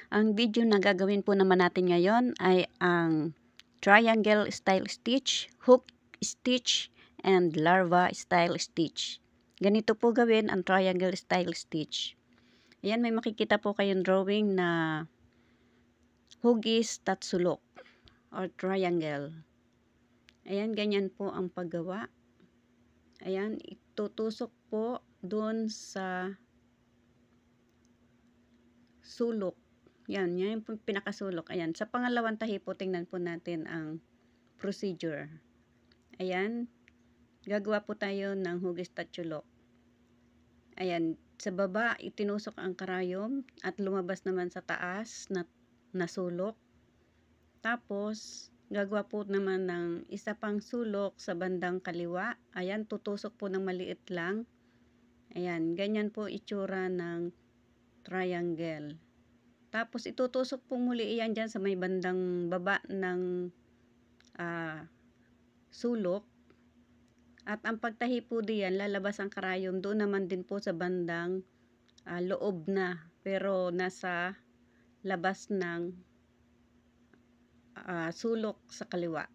Ang video na gagawin po naman natin ngayon ay ang triangle style stitch, hook stitch, and larva style stitch. Ganito po gawin ang triangle style stitch. Ayan, may makikita po kayong drawing na hugis tatsulok or triangle. Ayan, ganyan po ang paggawa. Ayan, itutusok po doon sa sulok. Yan yung pinakasulok. Ayan, sa pangalawang tahi po, tingnan po natin ang procedure. Ayan, gagawa po tayo ng hugis tatsulok. Ayan, sa baba, itinusok ang karayom at lumabas naman sa taas na sulok. Tapos, gagawa po naman ng isa pang sulok sa bandang kaliwa. Ayan, tutusok po ng maliit lang. Ayan, ganyan po itsura ng triangle. Tapos, itutusok po muli iyan dyan sa may bandang baba ng sulok. At ang pagtahi po diyan, lalabas ang karayom doon naman din po sa bandang loob na. Pero nasa labas ng sulok sa kaliwa.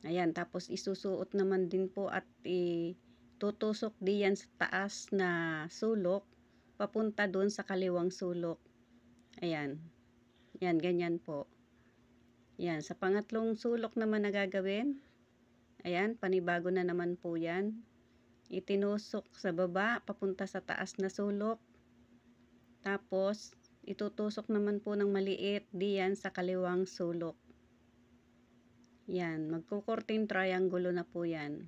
Ayan, tapos isusuot naman din po at itutusok diyan sa taas na sulok papunta doon sa kaliwang sulok. Ayan. Yan, ganyan po. Yan, sa pangatlong sulok naman na gagawin. Ayan, panibago na naman po yan. Itinusok sa baba papunta sa taas na sulok. Tapos, itutusok naman po ng maliit diyan sa kaliwang sulok. Yan, magkukorting triangulo na po yan.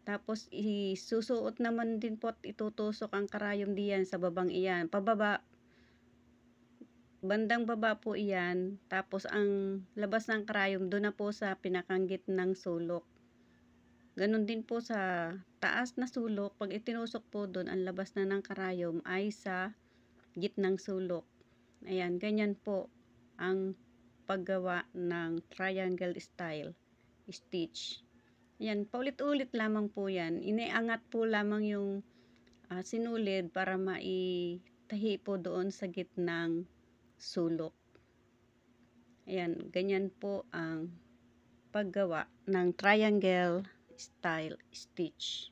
Tapos, isusuot naman din po at itutusok ang karayom diyan sa babang iyan. Pababa, bandang baba po iyan. Tapos, ang labas ng karayom doon na po sa pinakanggit ng sulok. Ganon din po sa taas na sulok. Pag itinusok po doon, ang labas na ng karayom ay sa gitnang sulok. Ayan, ganyan po ang paggawa ng triangle style stitch. Ayan, paulit-ulit lamang po yan. Iniangat po lamang yung sinulid para maitahi po doon sa gitnang sulok. Ayan, ganyan po ang paggawa ng triangle style stitch.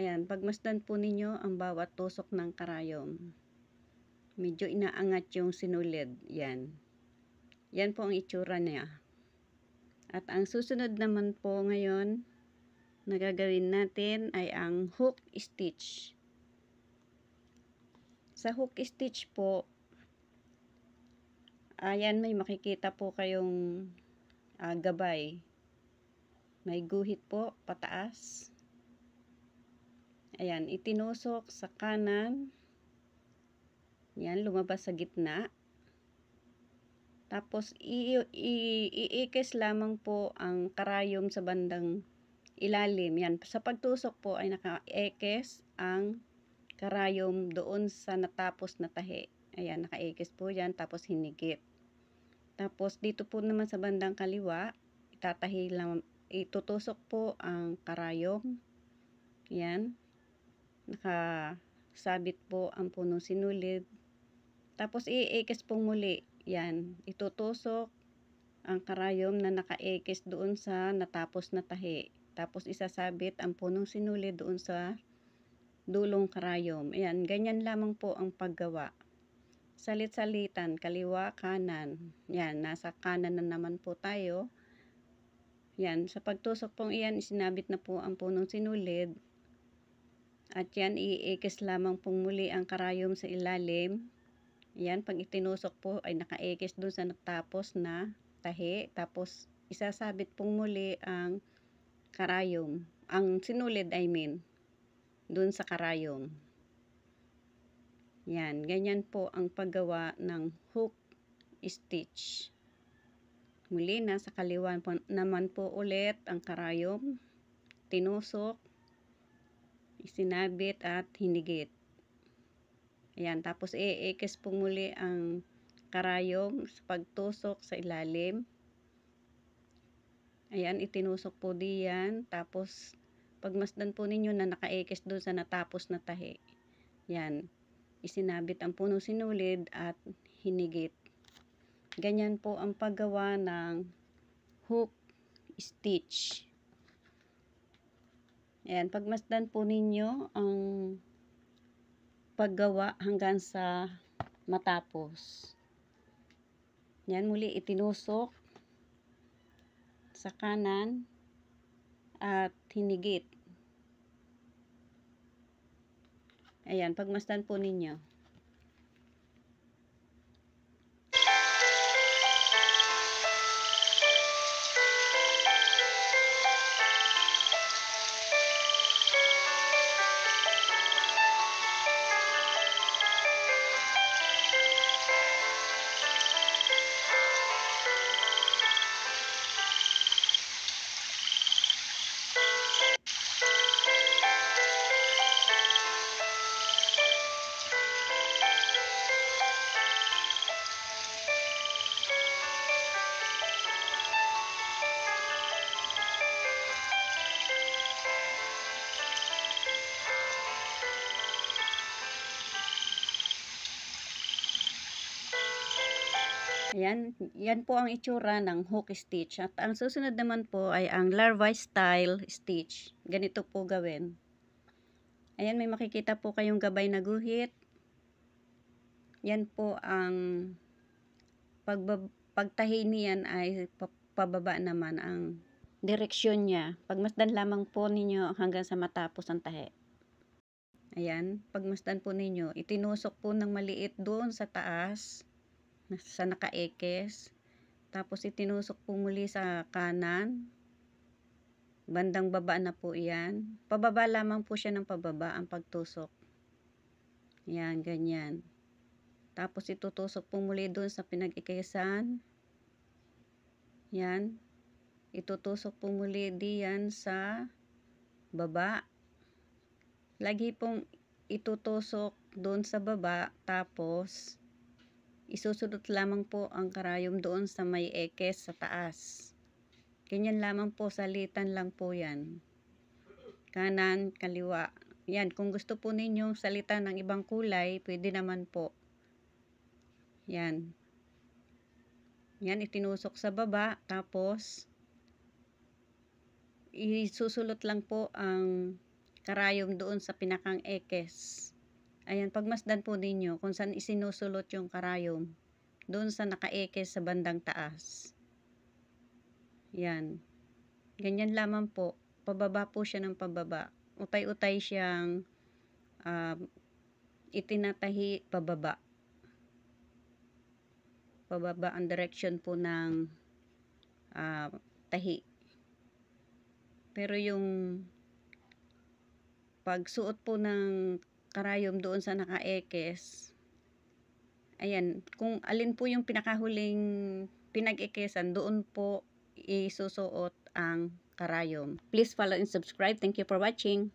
Ayan, pagmasdan po ninyo ang bawat tusok ng karayom. Medyo inaangat yung sinulid. Yan. Yan po ang itsura niya. At ang susunod naman po ngayon na gagawin natin ay ang hook stitch. Sa hook stitch po, ayan, may makikita po kayong gabay. May guhit po pataas. Ayan, itinusok sa kanan. Yan, lumabas sa gitna. Tapos, iikis lamang po ang karayom sa bandang ilalim. Yan, sa pagtusok po ay naka-ekis ang karayom doon sa natapos na tahi. Ayan, naka-ekis po yan, tapos hinigit. Tapos, dito po naman sa bandang kaliwa, itutusok po ang karayom. Yan, nakasabit po ang punong sinulid. Tapos, iikis po muli. Yan, itutusok ang karayom na naka-ekis doon sa natapos na tahi. Tapos, isasabit ang punong sinulid doon sa dulong karayom. Ayan, ganyan lamang po ang paggawa. Salit-salitan, kaliwa, kanan. Yan, nasa kanan na naman po tayo. Yan, sa pagtusok pong iyan, isinabit na po ang punong sinulid. At yan, iikis lamang pong muli ang karayom sa ilalim. Yan, pag itinusok po ay naka-ekis doon sa natapos na tahi. Tapos, isasabit pong muli ang karayom. Ang sinulid, I mean, doon sa karayom. Yan, ganyan po ang paggawa ng hook stitch. Muli, nasa kaliwa naman po ulit ang karayom. Tinusok, isinabit at hinigit. Ayan, tapos iikis po muli ang karayom sa pagtusok sa ilalim. Ayan, itinusok po diyan. Tapos, pagmasdan po ninyo na nakaikis doon sa natapos na tahi. Yan. isinabit ang punong sinulid at hinigit. Ganyan po ang paggawa ng hook stitch. Ayan, pagmasdan po ninyo ang paggawa hanggang sa matapos. Yan, muli itinusok sa kanan at hinigit. Ayan, pagmasdan po ninyo. Ayan, yan po ang itsura ng hook stitch. At ang susunod naman po ay ang larvae style stitch. Ganito po gawin. Ayan, may makikita po kayong gabay na guhit. Yan po ang pagtahi niyan ay pababa naman ang direksyon niya. Pagmasdan lamang po ninyo hanggang sa matapos ang tahi. Ayan, pagmasdan po ninyo, itinusok po ng maliit doon sa taas. Sa naka-ekes, tapos itinusok po muli sa kanan, bandang baba na po iyan, pababa lamang po siya ng pababa ang pagtusok, yan, ganyan, tapos itutusok po muli doon sa pinag-ikesan, yan, itutusok po muli diyan sa baba, lagi pong itutusok doon sa baba, tapos isusunod lamang po ang karayom doon sa may ekes sa taas. Ganyan lamang po, salitan lang po yan. Kanan, kaliwa. Yan, kung gusto po ninyong salitan ng ibang kulay, pwede naman po. Yan. Yan, itinusok sa baba, tapos isusulot lang po ang karayom doon sa pinakang ekes. Ayan, pagmasdan po ninyo kung saan isinusulot yung karayom. Doon sa naka-ekes sa bandang taas. Yan. Ganyan lamang po. Pababa po siya ng pababa. Utay-utay siyang itinatahi pababa. Pababa ang direction po ng tahi. Pero yung pagsuot po ng karayom doon sa naka-ekes, ayan, kung alin po yung pinakahuling pinag-ekesan, doon po isusuot ang karayom. Please follow and subscribe. Thank you for watching.